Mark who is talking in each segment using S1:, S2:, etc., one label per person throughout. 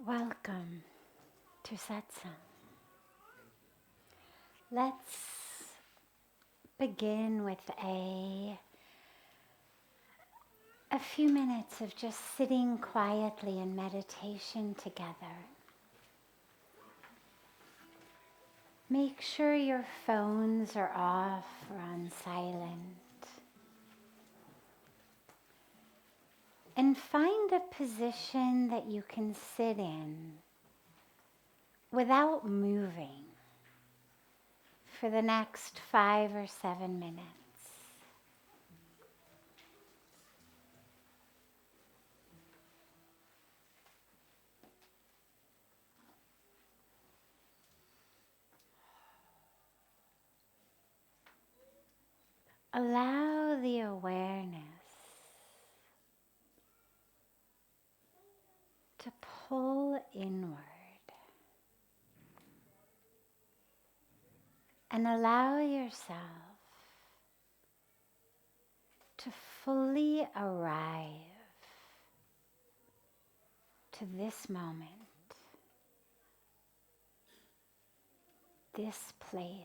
S1: Welcome to Satsang. Let's begin with a few minutes of just sitting quietly in meditation together. Make sure your phones are off or on silent. And find a position that you can sit in without moving for the next 5 or 7 minutes. Allow the awareness to pull inward and allow yourself to fully arrive to this moment, this place,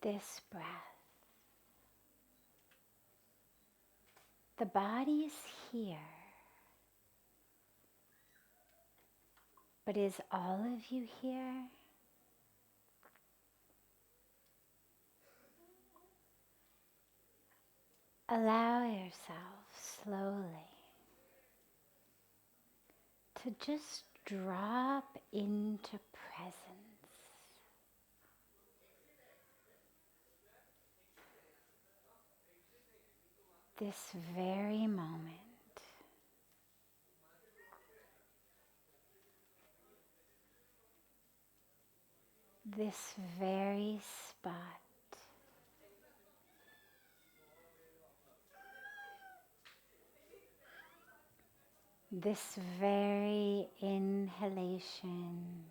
S1: this breath. The body's here, but is all of you here? Allow yourself slowly to just drop into presence. This very moment. This very spot. This very inhalation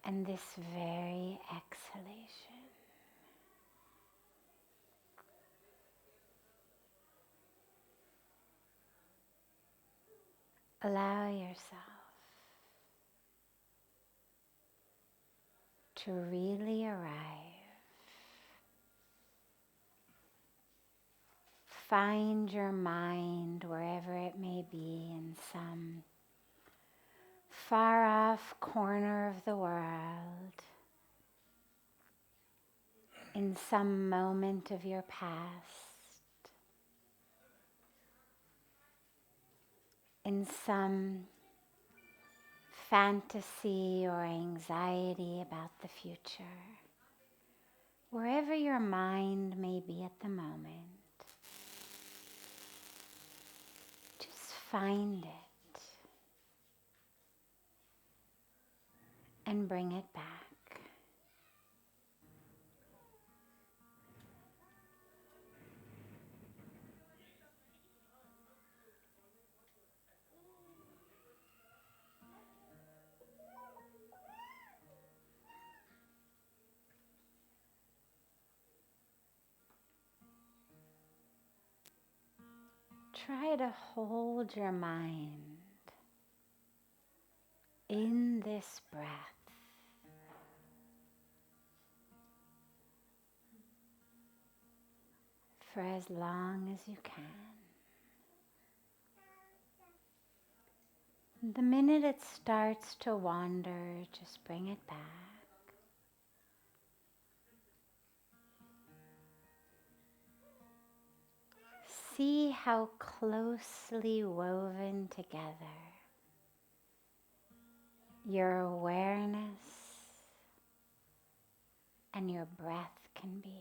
S1: and this very exhalation. Allow yourself to really arrive. Find your mind wherever it may be, in some far off corner of the world, in some moment of your past, in some fantasy or anxiety about the future. Wherever your mind may be at the moment, just find it and bring it back. Try to hold your mind in this breath for as long as you can. The minute it starts to wander, just bring it back. See how closely woven together your awareness and your breath can be.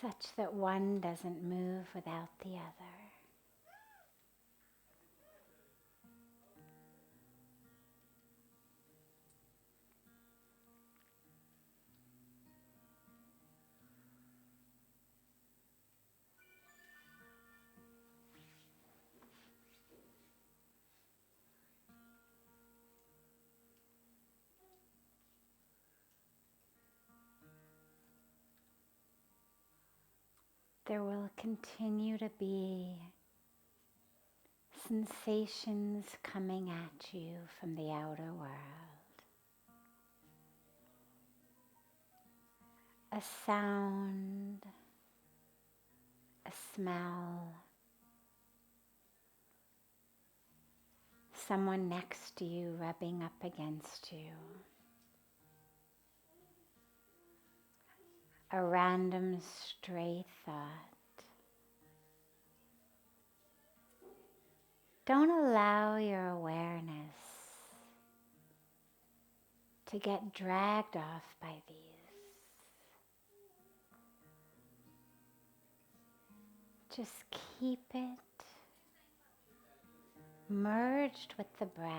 S1: Such that one doesn't move without the other. there will continue to be sensations coming at you from the outer world. A sound, a smell, someone next to you rubbing up against you, a random stray thought. Don't allow your awareness to get dragged off by these. Just keep it merged with the breath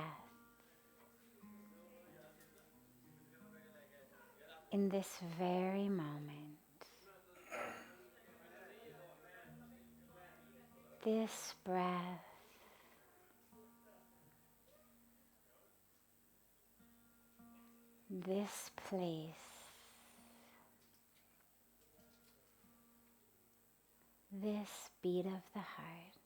S1: in this very moment. This breath this place, this beat of the heart.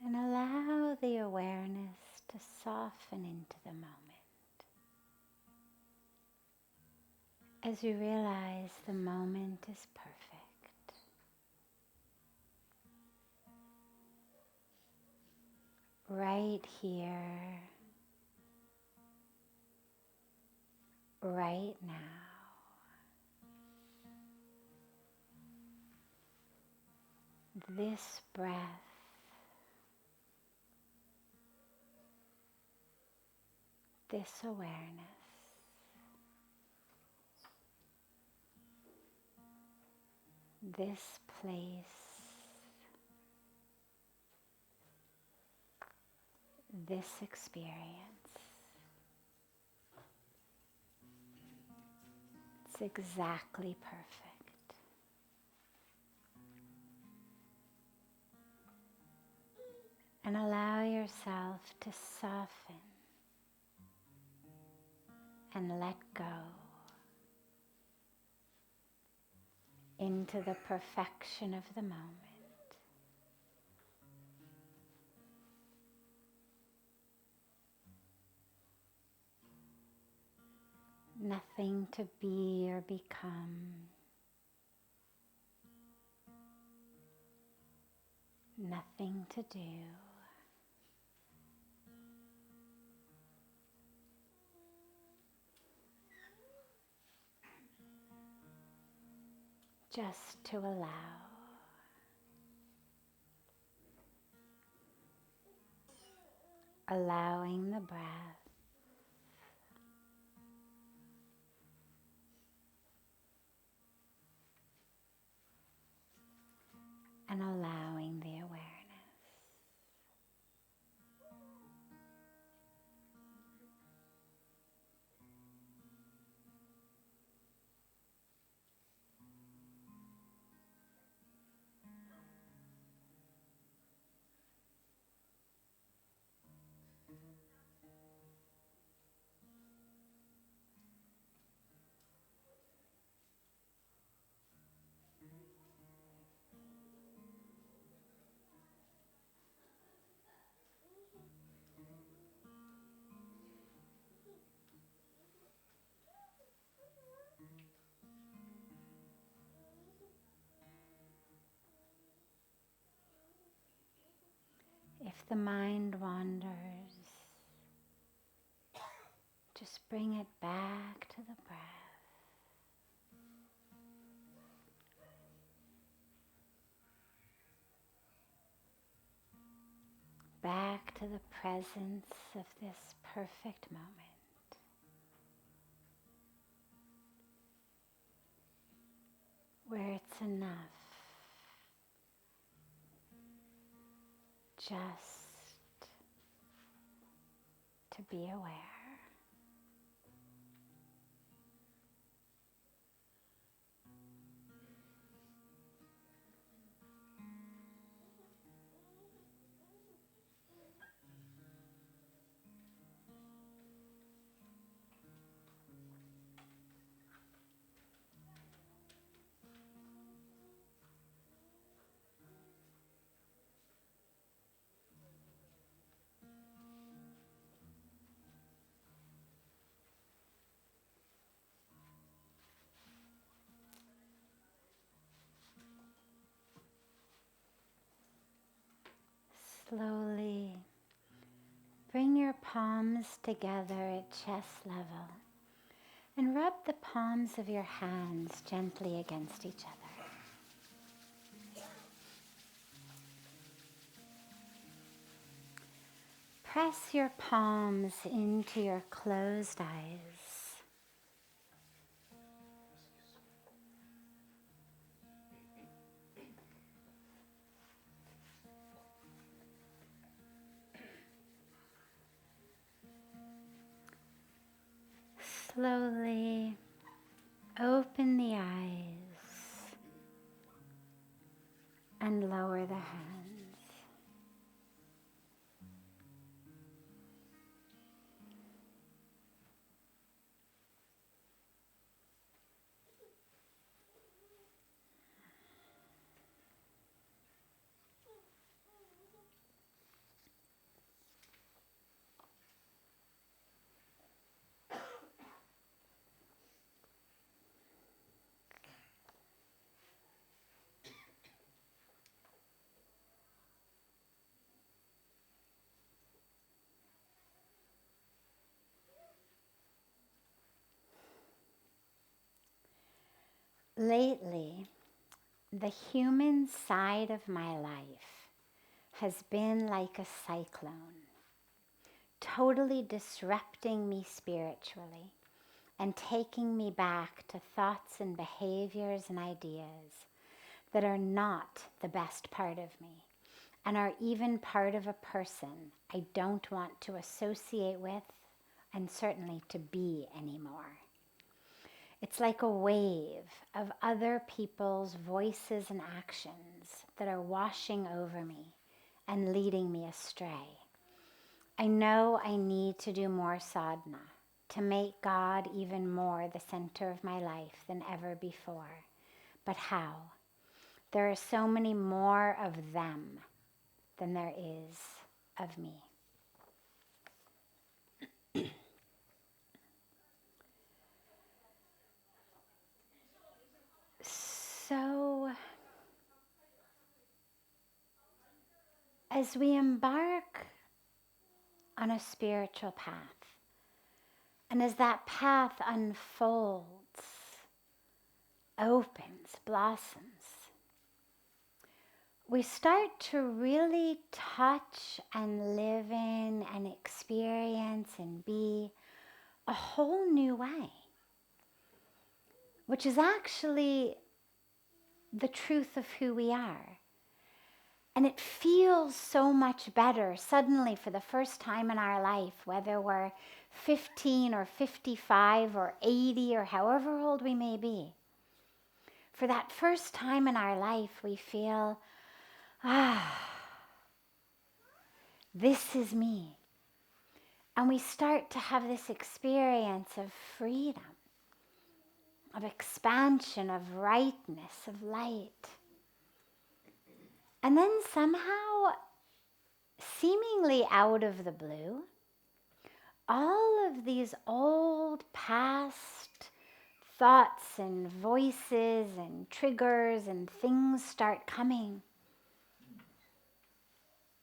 S1: And allow the awareness to soften into the moment as you realize the moment is perfect. Right here, right now. This breath this awareness, this place, this experience. It's exactly perfect. And allow yourself to soften and let go into the perfection of the moment. Nothing to be or become. Nothing to do. Just to allow. Allowing the breath and allowing the awareness. If the mind wanders, just bring it back to the breath. Back to the presence of this perfect moment. Where it's enough just to be aware. Slowly bring your palms together at chest level and rub the palms of your hands gently against each other. Press your palms into your closed eyes. Slowly open the eyes and lower the hands. Lately, the human side of my life has been like a cyclone, totally disrupting me spiritually and taking me back to thoughts and behaviors and ideas that are not the best part of me and are even part of a person I don't want to associate with and certainly to be anymore. It's like a wave of other people's voices and actions that are washing over me and leading me astray. I know I need to do more sadhana to make God even more the center of my life than ever before. But how? There are so many more of them than there is of me. So, as we embark on a spiritual path, and as that path unfolds, opens, blossoms, we start to really touch and live in and experience and be a whole new way, which is actually the truth of who we are. And it feels so much better suddenly for the first time in our life, whether we're 15 or 55 or 80 or however old we may be. For that first time in our life, we feel, this is me. And we start to have this experience of freedom, of expansion, of rightness, of light. And then somehow, seemingly out of the blue, all of these old past thoughts and voices and triggers and things start coming.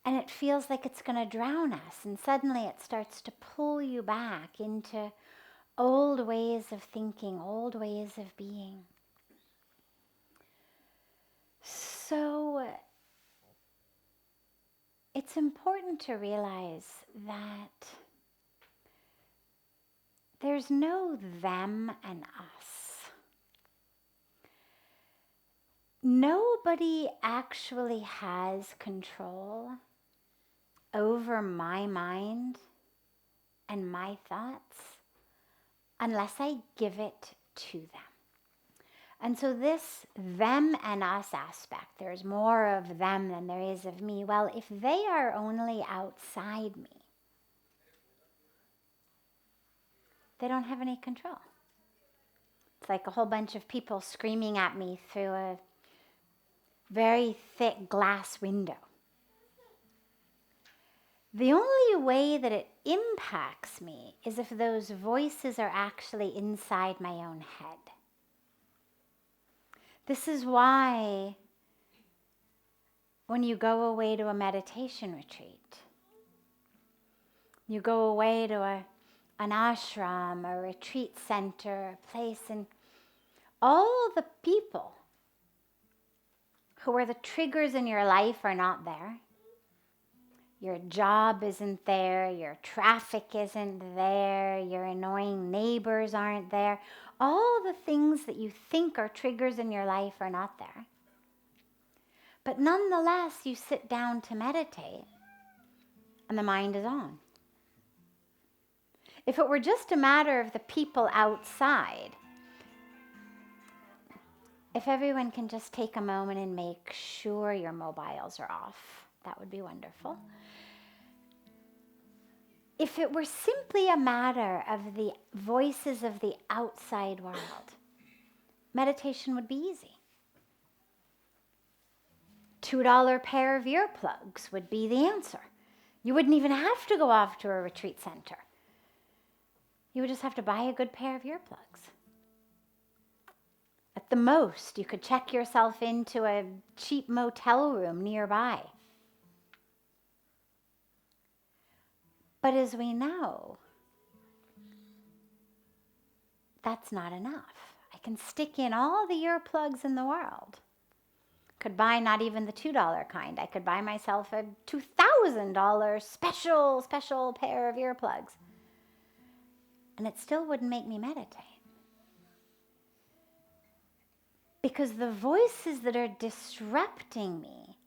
S1: And it feels like it's going to drown us. And suddenly it starts to pull you back into old ways of thinking, old ways of being. So it's important to realize that there's no them and us. Nobody actually has control over my mind and my thoughts unless I give it to them. And so this them and us aspect, there's more of them than there is of me. Well, if they are only outside me, they don't have any control. It's like a whole bunch of people screaming at me through a very thick glass window. The only way that it impacts me is if those voices are actually inside my own head. This is why when you go away to a meditation retreat. You go away to an ashram, a retreat center, a place, and all the people who are the triggers in your life are not there. Your job isn't there, your traffic isn't there, your annoying neighbors aren't there. All the things that you think are triggers in your life are not there. But nonetheless, you sit down to meditate and the mind is on. If it were just a matter of the people outside, if everyone can just take a moment and make sure your mobiles are off, that would be wonderful. If it were simply a matter of the voices of the outside world, meditation would be easy. $2 pair of earplugs would be the answer. You wouldn't even have to go off to a retreat center. You would just have to buy a good pair of earplugs. At the most, you could check yourself into a cheap motel room nearby. But as we know, that's not enough. I can stick in all the earplugs in the world. Could buy not even the $2 kind. I could buy myself a $2,000 special pair of earplugs. And it still wouldn't make me meditate. Because the voices that are disrupting me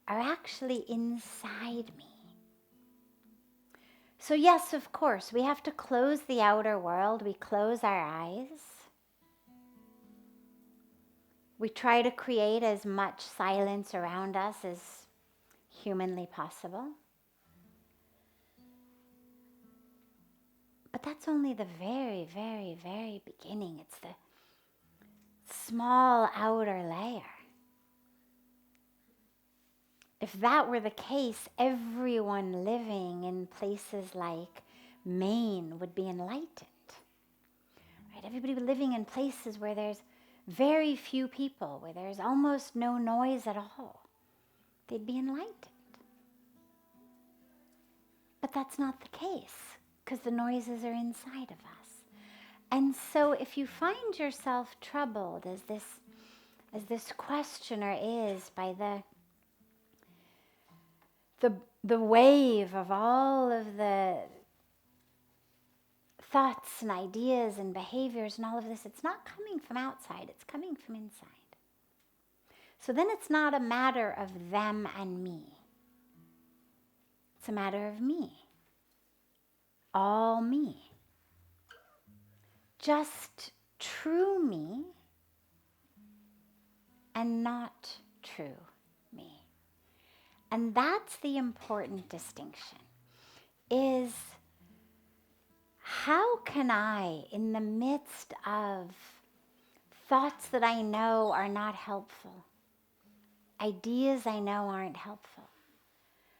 S1: are actually inside me. So yes, of course, we have to close the outer world. We close our eyes. We try to create as much silence around us as humanly possible. But that's only the very, very, very beginning. It's the small outer layer. If that were the case, everyone living in places like Maine would be enlightened. Right? Everybody living in places where there's very few people, where there's almost no noise at all, they'd be enlightened. But that's not the case, because the noises are inside of us. And so if you find yourself troubled, as this questioner is, by the wave of all of the thoughts and ideas and behaviors and all of this, it's not coming from outside, it's coming from inside. So then it's not a matter of them and me. It's a matter of me. All me. Just true me and not true me. And that's the important distinction, is how can I, in the midst of thoughts that I know are not helpful, ideas I know aren't helpful,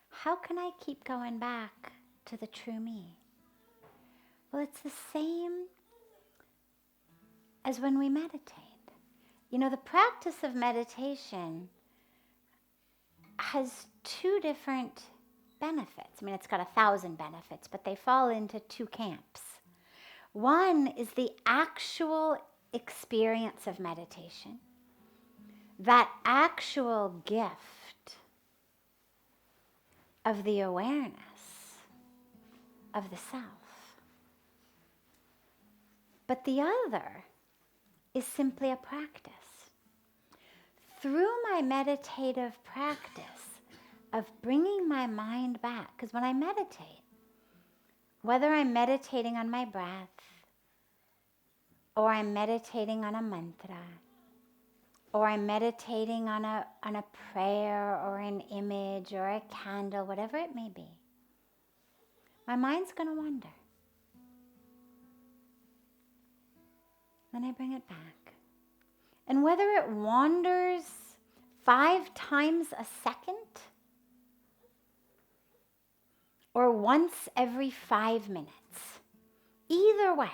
S1: how can I keep going back to the true me? Well, it's the same as when we meditate. You know, the practice of meditation has two different benefits. I mean, it's got 1,000 benefits, but they fall into two camps. One is the actual experience of meditation, that actual gift of the awareness of the self. But the other is simply a practice. Through my meditative practice of bringing my mind back, because when I meditate, whether I'm meditating on my breath, or I'm meditating on a mantra, or I'm meditating on a prayer or an image or a candle, whatever it may be, my mind's going to wander. Then I bring it back. And whether it wanders 5 times a second or once every 5 minutes, either way,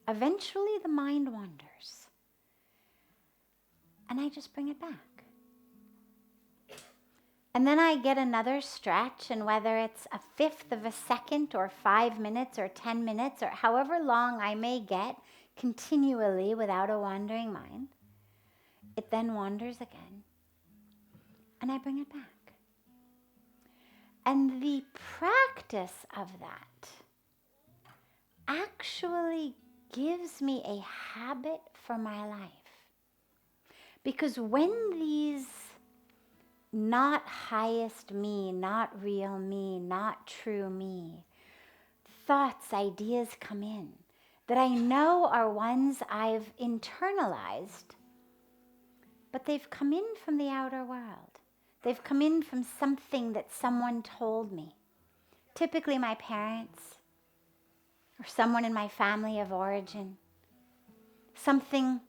S1: eventually the mind wanders. And I just bring it back. And then I get another stretch, and whether it's a fifth of a second or 5 minutes or 10 minutes or however long I may get continually without a wandering mind, it then wanders again, and I bring it back. And the practice of that actually gives me a habit for my life. Because when these not highest me, not real me, not true me, thoughts, ideas come in that I know are ones I've internalized, but they've come in from the outer world. They've come in from something that someone told me. Typically my parents or someone in my family of origin. Something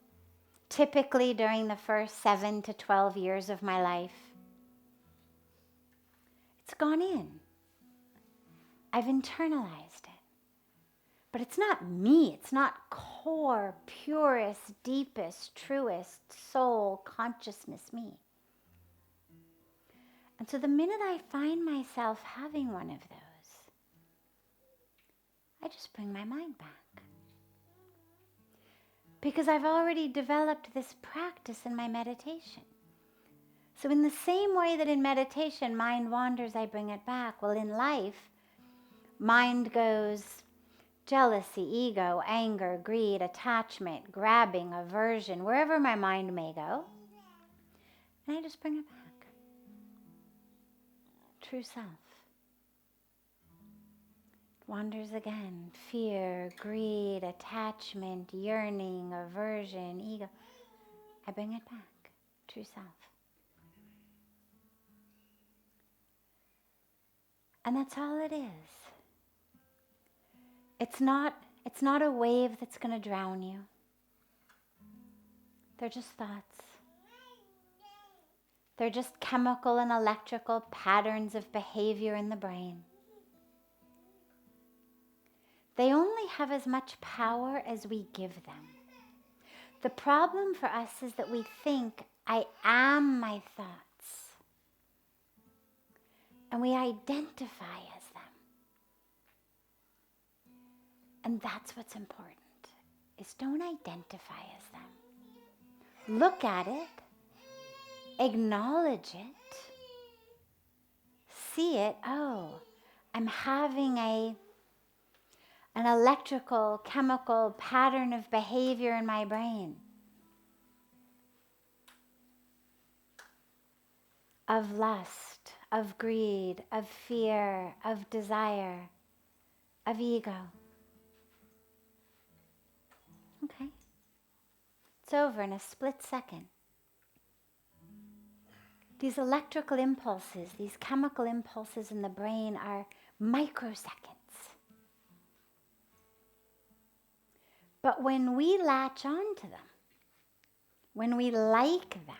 S1: typically during the first 7 to 12 years of my life. It's gone in. I've internalized it. But it's not me. It's not core, purest, deepest, truest soul consciousness me. And so the minute I find myself having one of those, I just bring my mind back. Because I've already developed this practice in my meditation. So in the same way that in meditation mind wanders, I bring it back. Well, in life, mind goes jealousy, ego, anger, greed, attachment, grabbing, aversion, wherever my mind may go. And I just bring it back. True self. Wanders again. Fear, greed, attachment, yearning, aversion, ego. I bring it back. True self. And that's all it is. It's not a wave that's going to drown you. They're just thoughts. They're just chemical and electrical patterns of behavior in the brain. They only have as much power as we give them. The problem for us is that we think, I am my thoughts. And we identify as them. And that's what's important, is don't identify as them. Look at it, acknowledge it, see it, oh, I'm having an electrical, chemical pattern of behavior in my brain of lust, of greed, of fear, of desire, of ego. Okay. It's over in a split second. These electrical impulses, these chemical impulses in the brain are microseconds. But when we latch on to them, when we like them,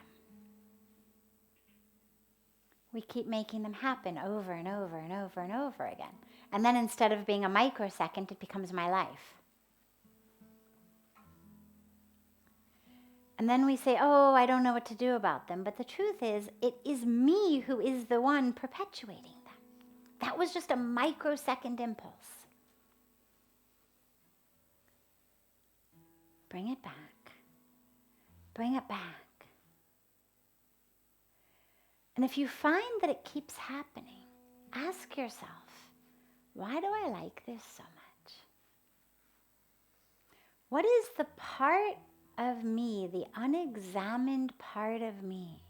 S1: we keep making them happen over and over and over and over again. And then instead of being a microsecond, it becomes my life. And then we say, oh, I don't know what to do about them. But the truth is, it is me who is the one perpetuating them. That was just a microsecond impulse. Bring it back. Bring it back. And if you find that it keeps happening, ask yourself, why do I like this so much? What is the part of me, the unexamined part of me,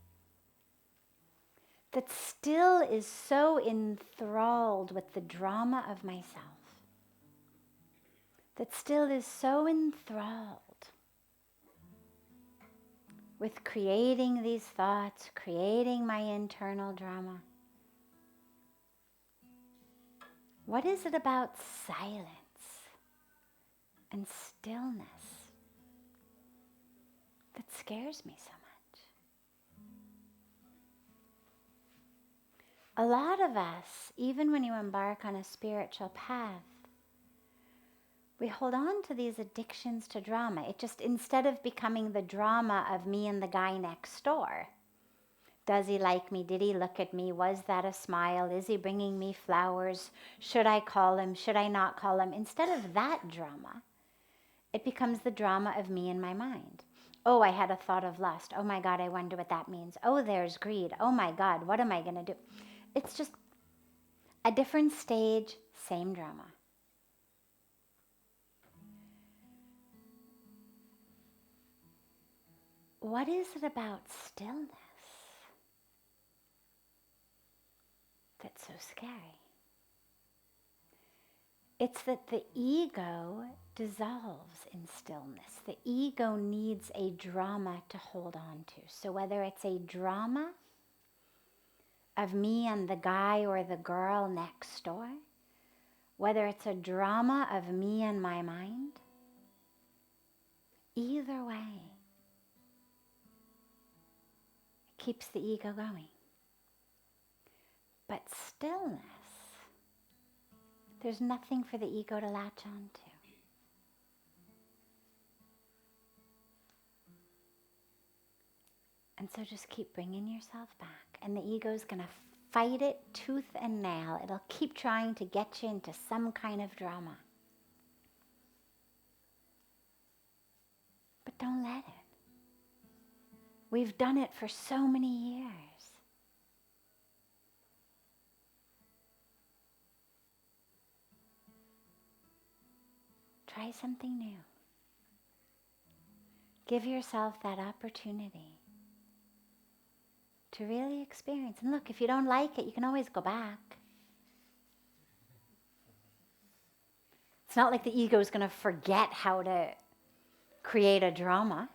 S1: that still is so enthralled with the drama of myself, that still is so enthralled with creating these thoughts, creating my internal drama? What is it about silence and stillness that scares me so much? A lot of us, even when you embark on a spiritual path, we hold on to these addictions to drama. It just, instead of becoming the drama of me and the guy next door, Does he like me? Did he look at me? Was that a smile? Is he bringing me flowers? Should I call him? Should I not call him? Instead of that drama, it becomes the drama of me in my mind. Oh, I had a thought of lust. Oh my God, I wonder what that means. Oh, there's greed. Oh my God, what am I going to do? It's just a different stage, same drama. What is it about stillness that's so scary? It's that the ego dissolves in stillness. The ego needs a drama to hold on to. So whether it's a drama of me and the guy or the girl next door, whether it's a drama of me and my mind, either way, it keeps the ego going. But stillness, there's nothing for the ego to latch on to. And so just keep bringing yourself back. And the ego's going to fight it tooth and nail. It'll keep trying to get you into some kind of drama. But don't let it. We've done it for so many years. Try something new. Give yourself that opportunity to really experience. And look, if you don't like it, you can always go back. It's not like the ego is going to forget how to create a drama.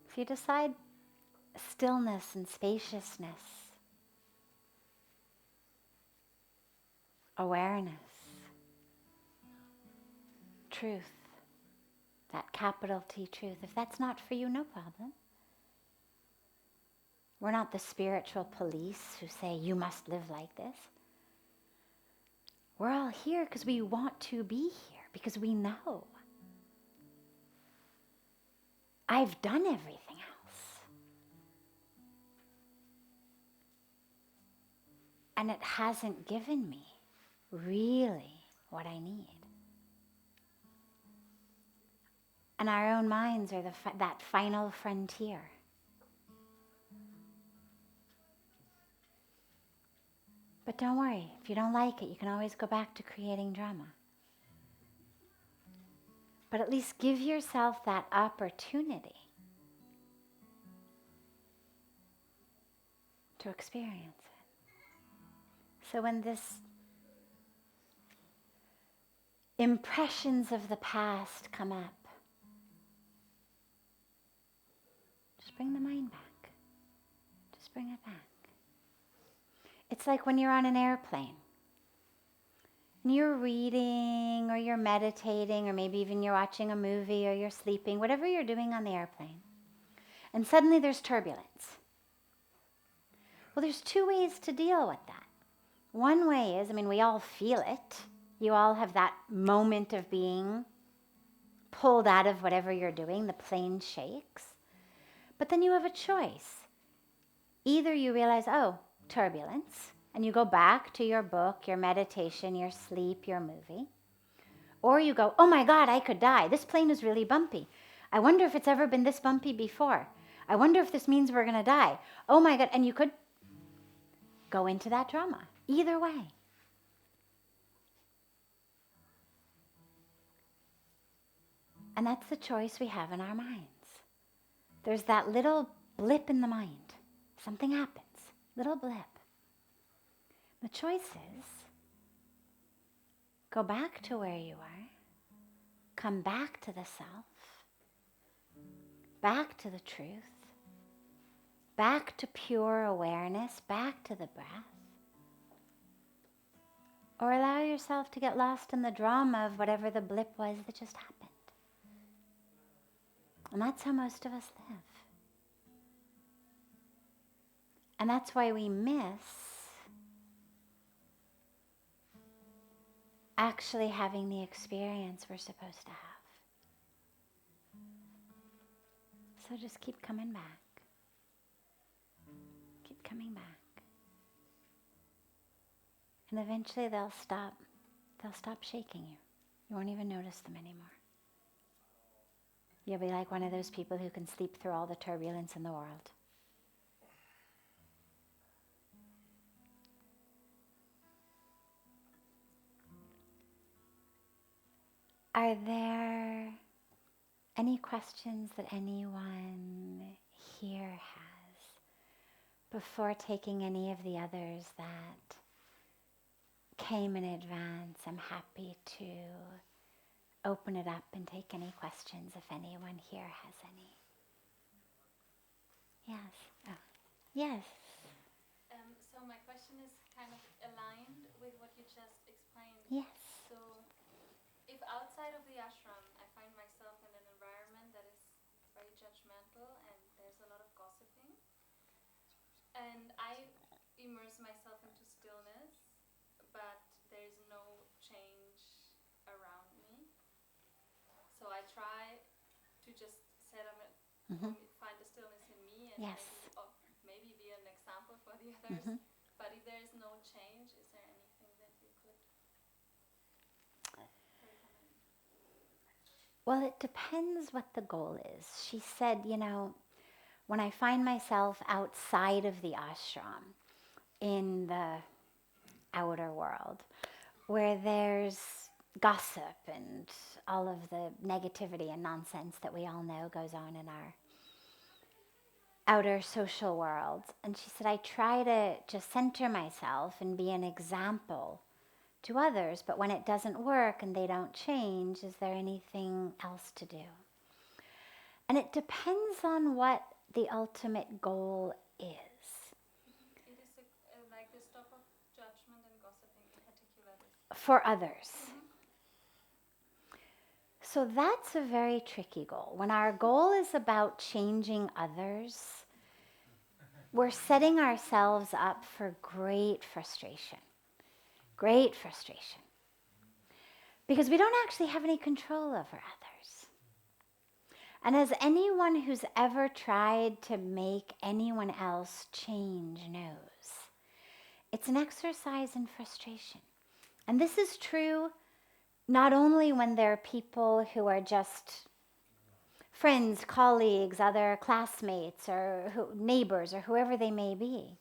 S1: If you decide stillness and spaciousness, awareness, truth, that capital T truth, if that's not for you, no problem. We're not the spiritual police who say, you must live like this. We're all here because we want to be here, because we know. I've done everything else. And it hasn't given me really what I need. And our own minds are that final frontier. But don't worry, if you don't like it, you can always go back to creating drama. But at least give yourself that opportunity to experience it. So when this impressions of the past come up, just bring the mind back. Just bring it back. It's like when you're on an airplane and you're reading or you're meditating or maybe even you're watching a movie or you're sleeping, whatever you're doing on the airplane, and suddenly there's turbulence. Well, there's two ways to deal with that. One way is, we all feel it. You all have that moment of being pulled out of whatever you're doing. The plane shakes. But then you have a choice. Either you realize, oh, turbulence, and you go back to your book, your meditation, your sleep, your movie. Or you go, oh my God, I could die. This plane is really bumpy. I wonder if it's ever been this bumpy before. I wonder if this means we're going to die. Oh my God. And you could go into that drama. Either way. And that's the choice we have in our minds. There's that little blip in the mind. Something happens. Little blip. The choice is go back to where you are. Come back to the self. Back to the truth. Back to pure awareness. Back to the breath. Or allow yourself to get lost in the drama of whatever the blip was that just happened. And that's how most of us live. And that's why we miss actually having the experience we're supposed to have. So just keep coming back. Keep coming back. And eventually they'll stop shaking you. You won't even notice them anymore. You'll be like one of those people who can sleep through all the turbulence in the world. Are there any questions that anyone here has before taking any of the others that came in advance? I'm happy to open it up and take any questions if anyone here has any. Yes. Oh. Yes.
S2: So my question is kind of aligned with what you just explained.
S1: Yes.
S2: So if outside of the ashram I find myself in an environment that is very judgmental and there's a lot of gossiping, and I immerse myself into stillness, but there's no change around me, so I try to just set up find the stillness in me and
S1: Yes.
S2: maybe be an example for the others. But if there is no change, is there anything that you could recommend?
S1: Well, it depends what the goal is. She said, when I find myself outside of the ashram, in the outer world, where there's gossip and all of the negativity and nonsense that we all know goes on in our outer social world. And she said, I try to just center myself and be an example to others, but when it doesn't work and they don't change, is there anything else to do? And it depends on what the ultimate goal is.
S2: It is like the stop of judgment and gossiping in particular.
S1: For others. So that's a very tricky goal. When our goal is about changing others, we're setting ourselves up for great frustration. Great frustration. Because we don't actually have any control over others. And as anyone who's ever tried to make anyone else change knows, it's an exercise in frustration. And this is true not only when there are people who are just friends, colleagues, other classmates, or neighbors, or whoever they may be,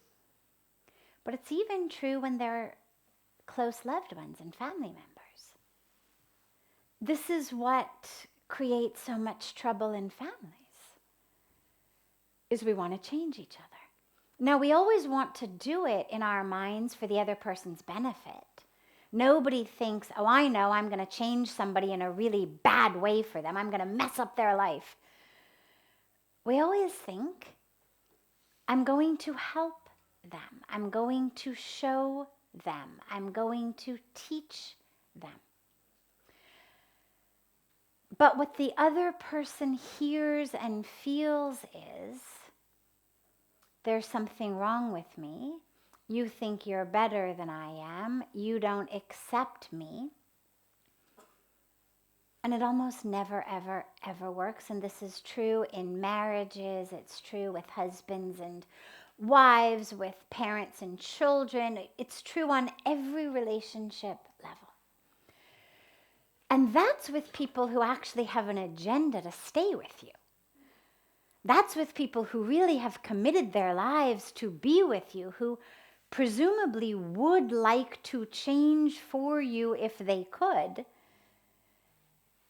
S1: but it's even true when they're close loved ones and family members. This is what creates so much trouble in families, is we want to change each other. Now, we always want to do it in our minds for the other person's benefit. Nobody thinks, oh, I know I'm going to change somebody in a really bad way for them. I'm going to mess up their life. We always think, I'm going to help them. I'm going to show them. I'm going to teach them. But what the other person hears and feels is, there's something wrong with me. You think you're better than I am. You don't accept me. And it almost never, ever, ever works. And this is true in marriages. It's true with husbands and wives, with parents and children. It's true on every relationship level. And that's with people who actually have an agenda to stay with you. That's with people who really have committed their lives to be with you, who presumably would like to change for you if they could,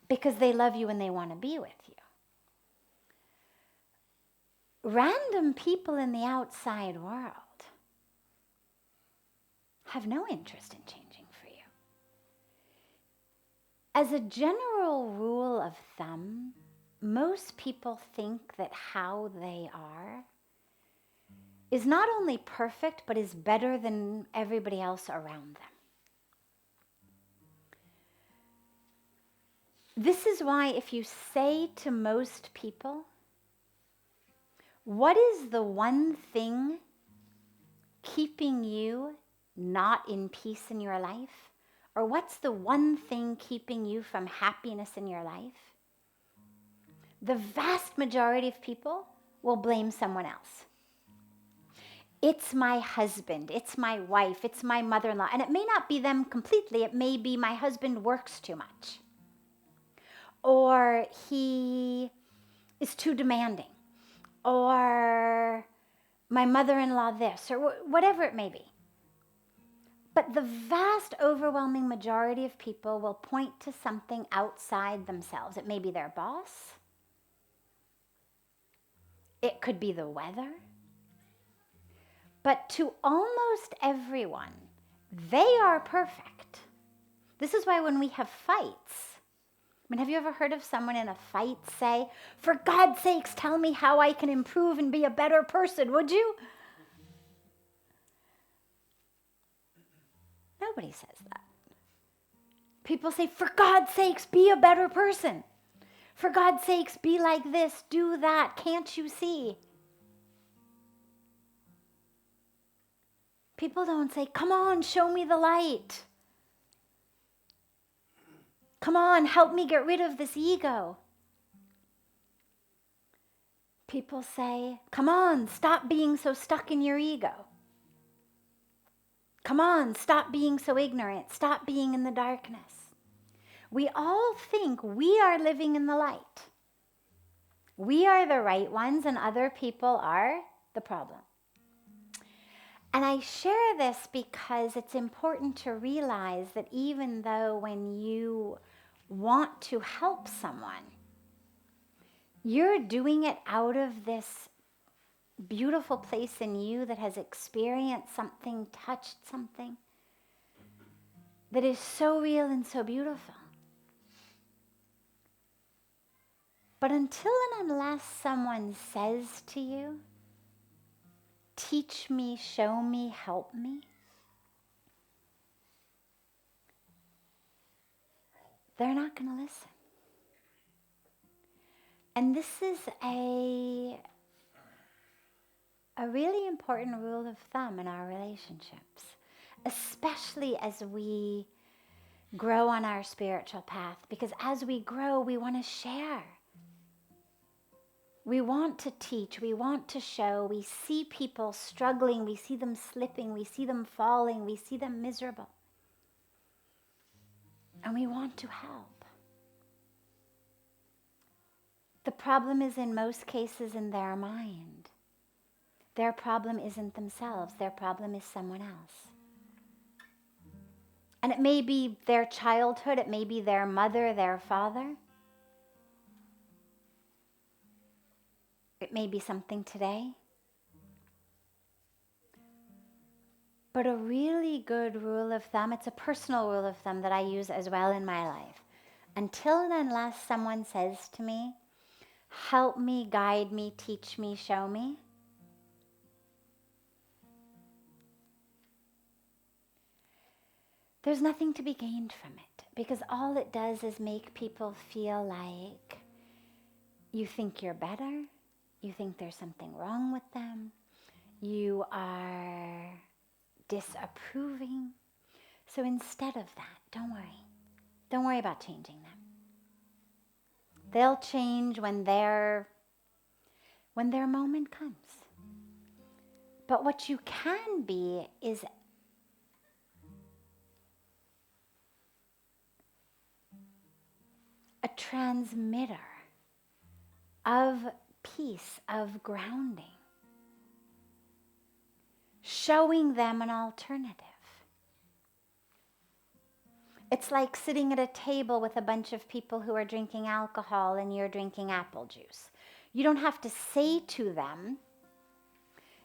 S1: because they love you and they want to be with you. Random people in the outside world have no interest in changing for you. As a general rule of thumb, most people think that how they are is not only perfect, but is better than everybody else around them. This is why if you say to most people, what is the one thing keeping you not in peace in your life? Or what's the one thing keeping you from happiness in your life? the vast majority of people will blame someone else. It's my husband, it's my wife, it's my mother-in-law. And it may not be them completely. It may be my husband works too much. Or he is too demanding. Or my mother-in-law this, or whatever it may be. But the vast overwhelming majority of people will point to something outside themselves. It may be their boss. It could be the weather. But to almost everyone, they are perfect. This is why when we have fights, have you ever heard of someone in a fight say, "For God's sakes, tell me how I can improve and be a better person, would you?" Nobody says that. People say, "For God's sakes, be a better person. For God's sakes, be like this, do that. Can't you see?" People don't say, "Come on, show me the light. Come on, help me get rid of this ego." People say, "Come on, stop being so stuck in your ego. Come on, stop being so ignorant. Stop being in the darkness." We all think we are living in the light. We are the right ones and other people are the problem. And I share this because it's important to realize that even though when you want to help someone, you're doing it out of this beautiful place in you that has experienced something, touched something that is so real and so beautiful. But until and unless someone says to you, "Teach me, show me, help me," they're not going to listen. And this is a really important rule of thumb in our relationships, especially as we grow on our spiritual path. Because as we grow, we want to share. We want to teach, we want to show. We see people struggling, we see them slipping, we see them falling, we see them miserable. And we want to help. The problem is in most cases in their mind. Their problem isn't themselves, their problem is someone else. And it may be their childhood, it may be their mother, their father. It may be something today. But a really good rule of thumb, it's a personal rule of thumb that I use as well in my life. Until and unless someone says to me, "Help me, guide me, teach me, show me," there's nothing to be gained from it. Because all it does is make people feel like you think you're better. You think there's something wrong with them. You are disapproving. So instead of that, don't worry. Don't worry about changing them. They'll change when their moment comes. But what you can be is a transmitter of peace, of grounding, showing them an alternative. It's like sitting at a table with a bunch of people who are drinking alcohol and you're drinking apple juice. You don't have to say to them,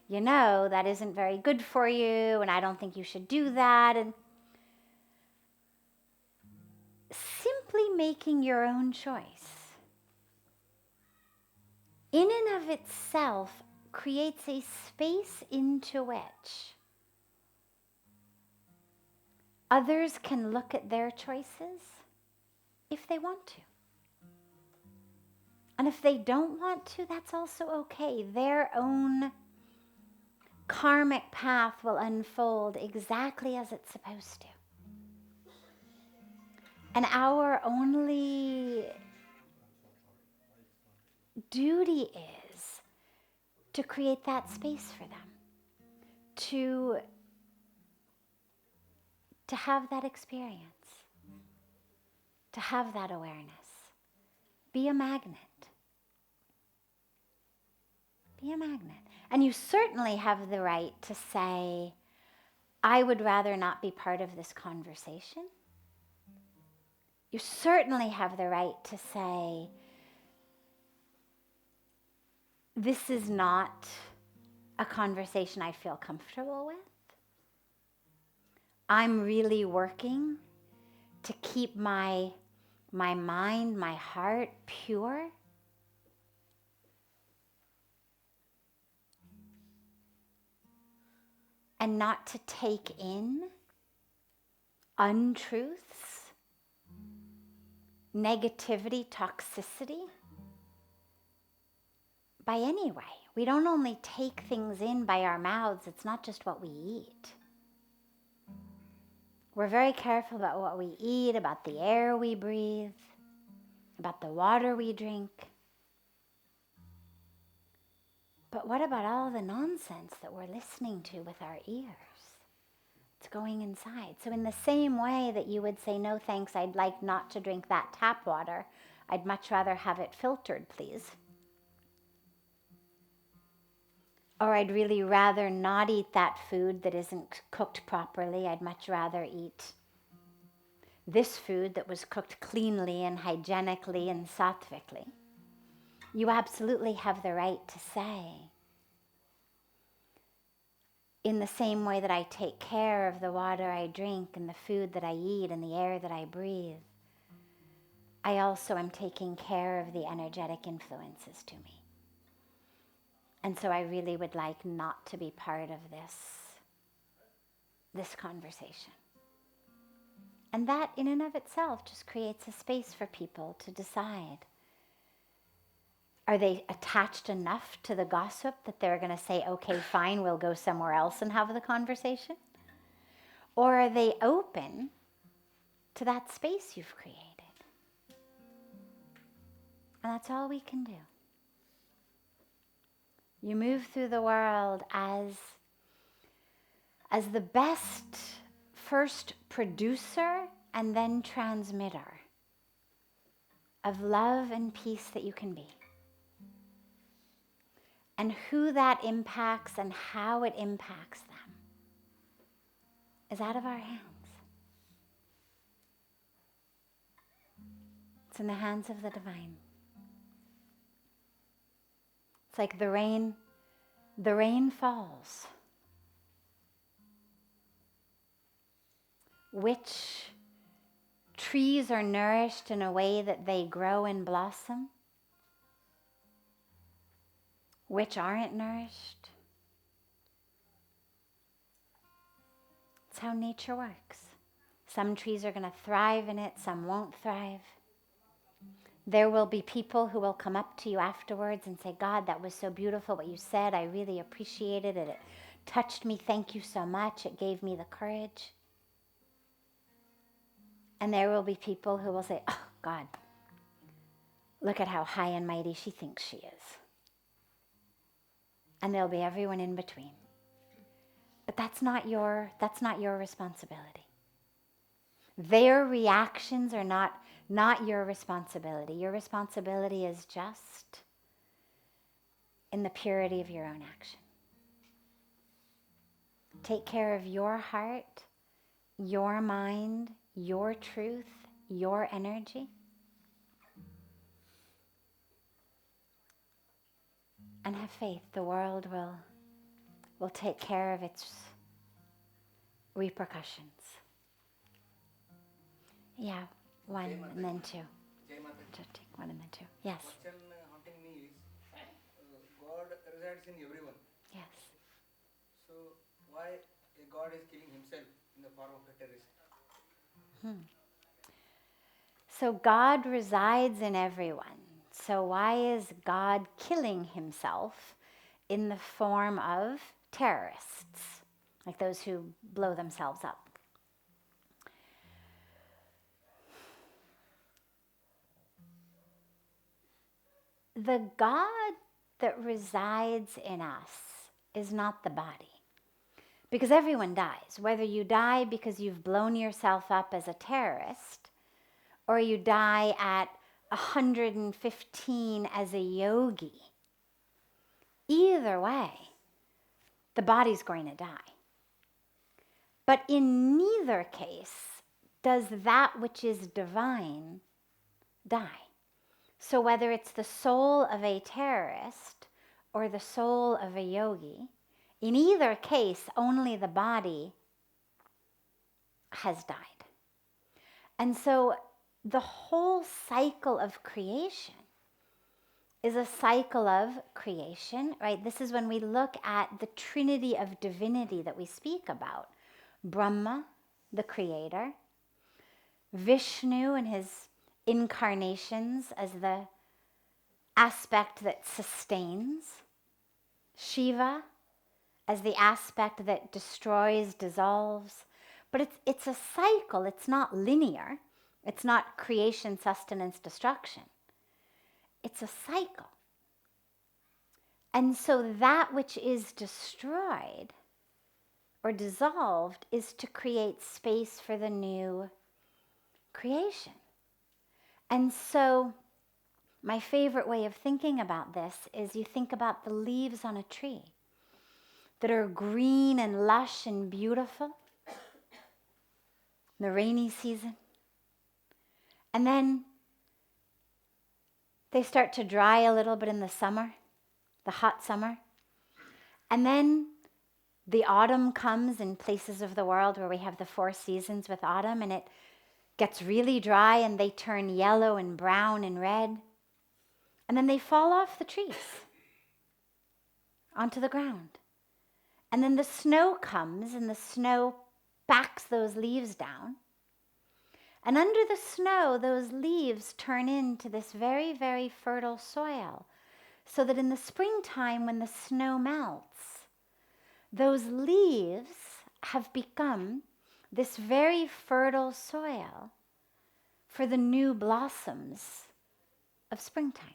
S1: "You know, that isn't very good for you, and I don't think you should do that." And simply making your own choice in and of itself creates a space into which others can look at their choices if they want to. And if they don't want to, that's also okay. Their own karmic path will unfold exactly as it's supposed to. And our only duty is to create that space for them, to have that experience, to have that awareness. Be a magnet. Be a magnet. And you certainly have the right to say, I would rather not be part of this conversation. You certainly have the right to say, this is not a conversation I feel comfortable with. I'm really working to keep my mind, my heart pure. And not to take in untruths, negativity, toxicity by any way. We don't only take things in by our mouths, it's not just what we eat. We're very careful about what we eat, about the air we breathe, about the water we drink. But what about all the nonsense that we're listening to with our ears? It's going inside. So in the same way that you would say, no thanks, I'd like not to drink that tap water. I'd much rather have it filtered, please. Or I'd really rather not eat that food that isn't cooked properly. I'd much rather eat this food that was cooked cleanly and hygienically and sattvically. You absolutely have the right to say, in the same way that I take care of the water I drink and the food that I eat and the air that I breathe, I also am taking care of the energetic influences to me. And so I really would like not to be part of this conversation. And that in and of itself just creates a space for people to decide. Are they attached enough to the gossip that they're going to say, okay, fine, we'll go somewhere else and have the conversation? Or are they open to that space you've created? And that's all we can do. You move through the world as the best first producer and then transmitter of love and peace that you can be. And who that impacts and how it impacts them is out of our hands. It's in the hands of the divine. It's like the rain falls. Which trees are nourished in a way that they grow and blossom? Which aren't nourished? It's how nature works. Some trees are going to thrive in it, some won't thrive. There will be people who will come up to you afterwards and say, God, that was so beautiful what you said. I really appreciated it. It touched me. Thank you so much. It gave me the courage. And there will be people who will say, oh, God, look at how high and mighty she thinks she is. And there'll be everyone in between. But that's not your responsibility. Their reactions are not your responsibility. Your responsibility is just in the purity of your own action. Take care of your heart, your mind, your truth, your energy. And have faith. The world will take care of its repercussions. Yeah, one and then two. Just take one and then two. Yes.
S3: Question haunting me is, God resides in everyone.
S1: Yes.
S3: So why a God is killing himself in the form of a terrorist?
S1: So God resides in everyone. So why is God killing himself in the form of terrorists, like those who blow themselves up? the God that resides in us is not the body. Because everyone dies, whether you die because you've blown yourself up as a terrorist, or you die at 115 as a yogi. Either way, the body's going to die. But in neither case does that which is divine die. So whether it's the soul of a terrorist or the soul of a yogi, in either case, only the body has died. And so the whole cycle of creation is a cycle of creation, right? This is when we look at the trinity of divinity that we speak about. Brahma, the creator, Vishnu and his incarnations as the aspect that sustains, Shiva as the aspect that destroys, dissolves. But it's a cycle. It's not linear. It's not creation, sustenance, destruction. It's a cycle. And so that which is destroyed or dissolved is to create space for the new creation. And so my favorite way of thinking about this is you think about the leaves on a tree that are green and lush and beautiful in the rainy season. And then they start to dry a little bit in the summer, the hot summer. And then the autumn comes in places of the world where we have the 4 seasons with autumn, and it gets really dry and they turn yellow and brown and red. And then they fall off the trees onto the ground. And then the snow comes and the snow backs those leaves down. And under the snow, those leaves turn into this very, very fertile soil. So that in the springtime, when the snow melts, those leaves have become this very fertile soil for the new blossoms of springtime.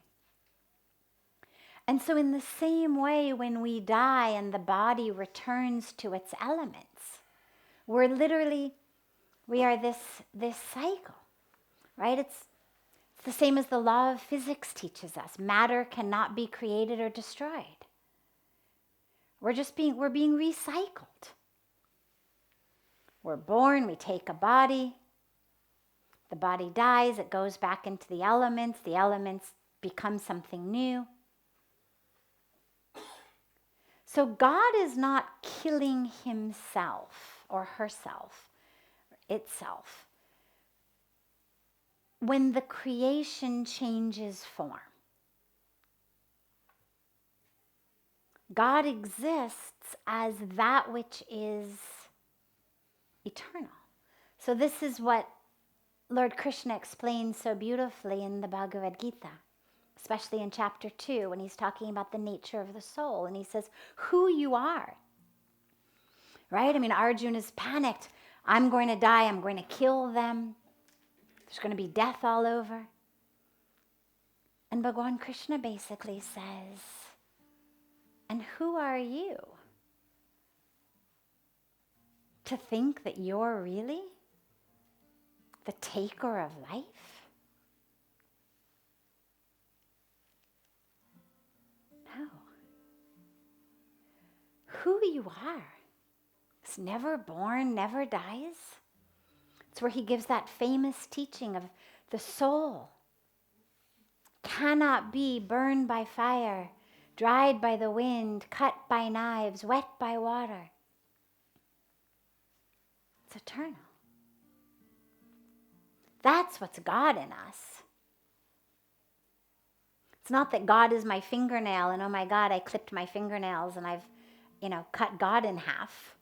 S1: And so in the same way, when we die and the body returns to its elements, we are this cycle, right? It's the same as the law of physics teaches us. Matter cannot be created or destroyed. We're being recycled. We're born, we take a body, the body dies, it goes back into the elements become something new. So God is not killing himself or herself, itself, when the creation changes form. God exists as that which is eternal. So this is what Lord Krishna explains so beautifully in the Bhagavad Gita, especially in chapter 2, when he's talking about the nature of the soul. And he says, who you are, right? I mean, Arjuna is panicked. I'm going to die. I'm going to kill them. There's going to be death all over. And Bhagavan Krishna basically says, and who are you to think that you're really the taker of life? No. Who you are is never born, never dies. It's where he gives that famous teaching of the soul cannot be burned by fire, dried by the wind, cut by knives, wet by water. It's eternal. That's what's God in us. It's not that God is my fingernail and oh my God, I clipped my fingernails and I've, cut God in half.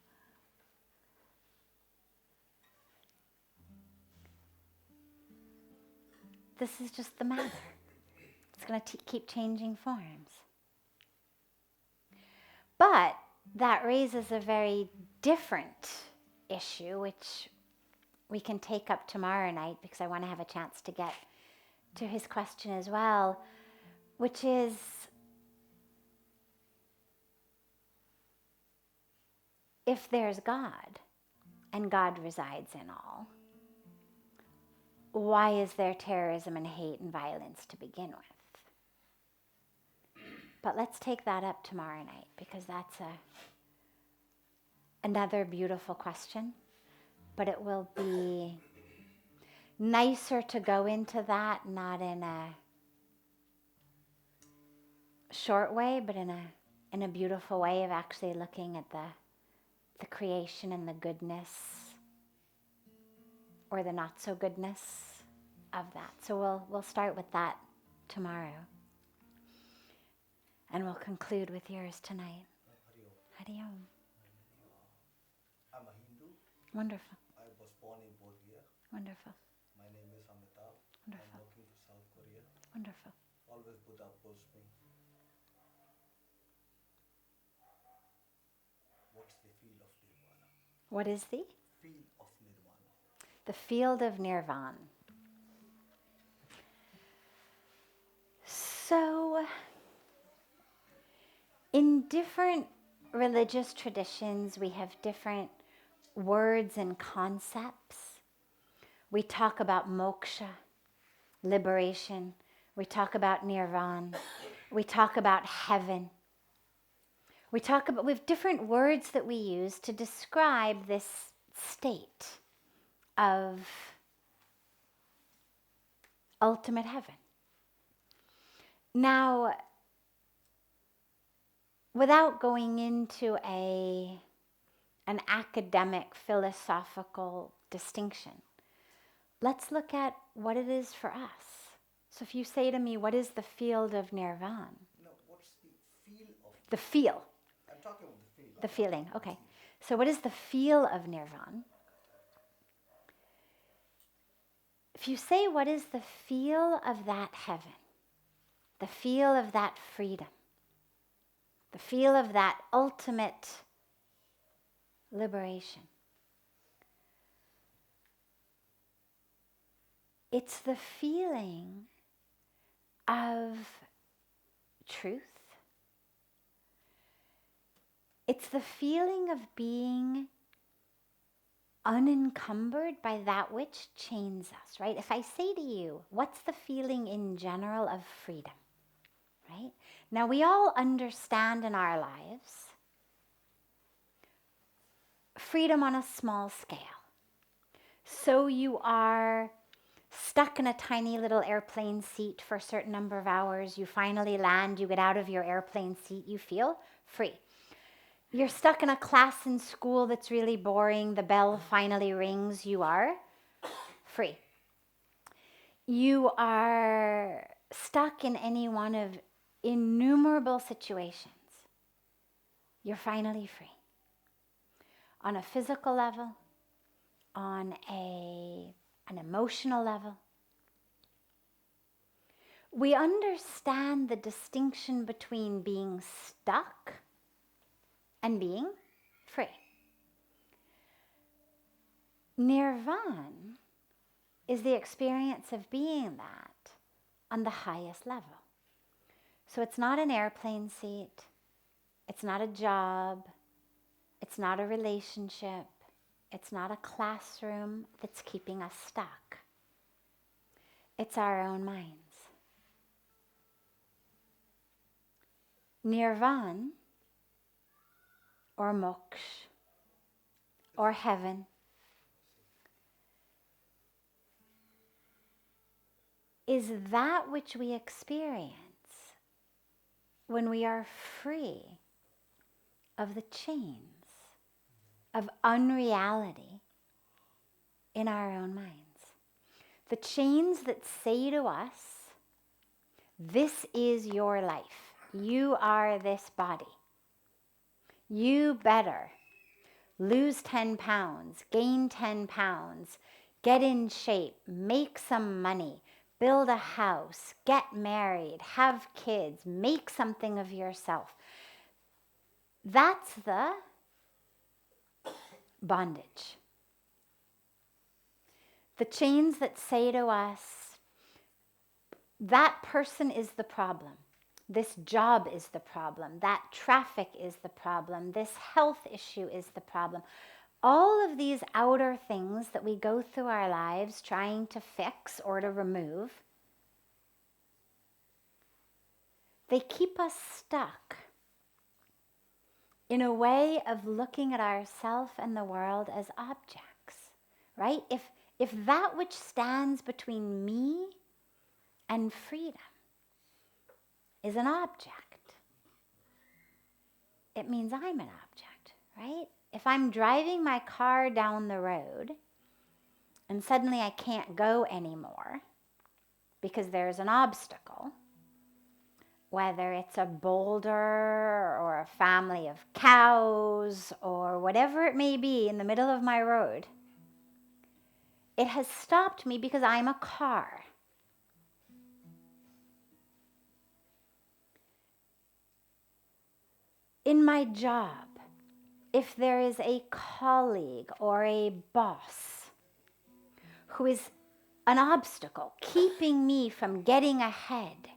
S1: This is just the matter. It's going to keep changing forms. But that raises a very different issue, which we can take up tomorrow night because I want to have a chance to get to his question as well, which is if there's God and God resides in all, why is there terrorism and hate and violence to begin with? But let's take that up tomorrow night, because that's another beautiful question. But it will be nicer to go into that, not in a short way, but in a beautiful way of actually looking at the creation and the goodness or the not so goodness of that. So we'll start with that tomorrow. And we'll conclude with yours tonight. Hari Om.
S4: I'm a Hindu.
S1: Wonderful.
S4: I was born in Pujya.
S1: Wonderful.
S4: My name is Amitabh.
S1: Wonderful.
S4: I'm working for South Korea.
S1: Wonderful.
S4: Always Buddha pulls me. What's the field of Nirvana?
S1: What is the?
S4: Field of Nirvana.
S1: The field of Nirvana. So, in different religious traditions, we have different words and concepts. We talk about moksha, liberation. We talk about nirvana. We talk about heaven. We have different words that we use to describe this state of ultimate heaven. Now, without going into an academic philosophical distinction, let's look at what it is for us. So if you say to me, what is the field of nirvana?
S4: No, what's the feel of?
S1: The feel.
S4: I'm talking about the feel.
S1: The feeling, okay. So what is the feel of nirvana? If you say, what is the feel of that heaven? The feel of that freedom? The feel of that ultimate liberation? It's the feeling of truth. It's the feeling of being unencumbered by that which chains us, right? If I say to you, what's the feeling in general of freedom, right? Now, we all understand in our lives freedom on a small scale. So you are stuck in a tiny little airplane seat for a certain number of hours. You finally land, you get out of your airplane seat, you feel free. You're stuck in a class in school that's really boring. The bell finally rings. You are free. You are stuck in any one of innumerable situations. You're finally free. On a physical level, on an emotional level. We understand the distinction between being stuck and being free. Nirvana is the experience of being that on the highest level. So it's not an airplane seat, it's not a job, it's not a relationship, it's not a classroom that's keeping us stuck. It's our own minds. Nirvana, or moksha, or heaven, is that which we experience when we are free of the chains of unreality in our own minds. The chains that say to us, this is your life. You are this body. You better lose 10 pounds, gain 10 pounds, get in shape, make some money, build a house, get married, have kids, make something of yourself. That's the bondage. The chains that say to us, that person is the problem. This job is the problem. That traffic is the problem. This health issue is the problem. All of these outer things that we go through our lives trying to fix or to remove, they keep us stuck in a way of looking at ourselves and the world as objects, right? If that which stands between me and freedom is an object, it means I'm an object, right? If I'm driving my car down the road and suddenly I can't go anymore because there's an obstacle, whether it's a boulder or a family of cows or whatever it may be in the middle of my road, it has stopped me because I'm a car. In my job, if there is a colleague or a boss who is an obstacle keeping me from getting ahead,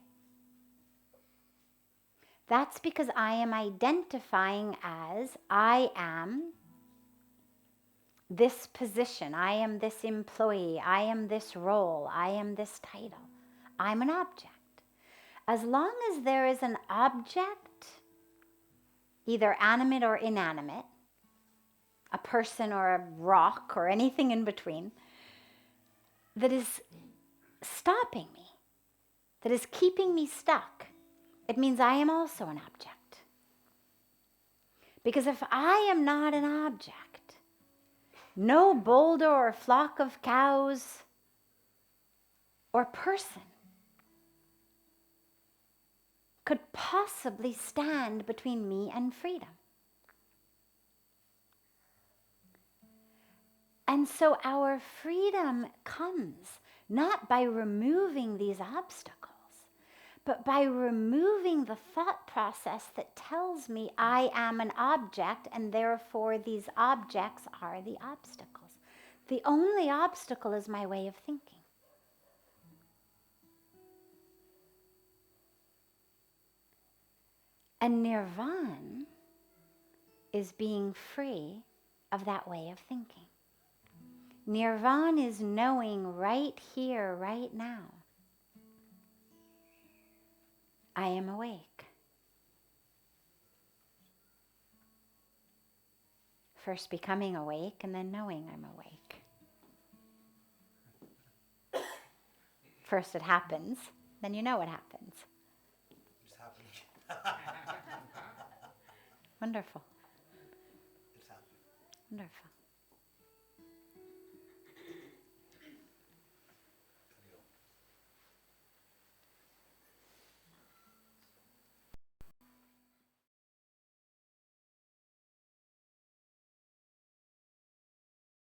S1: that's because I am identifying as I am this position, I am this employee, I am this role, I am this title. I'm an object. As long as there is an object, either animate or inanimate, a person or a rock or anything in between, that is stopping me, that is keeping me stuck, it means I am also an object. Because if I am not an object, no boulder or flock of cows or person could possibly stand between me and freedom. And so our freedom comes not by removing these obstacles, but by removing the thought process that tells me I am an object and therefore these objects are the obstacles. The only obstacle is my way of thinking. And nirvana is being free of that way of thinking. Nirvana is knowing right here, right now, I am awake. First becoming awake and then knowing I'm awake. First it happens, then you know it happens.
S4: It's happening.
S1: Wonderful.
S4: It's happening.
S1: Wonderful.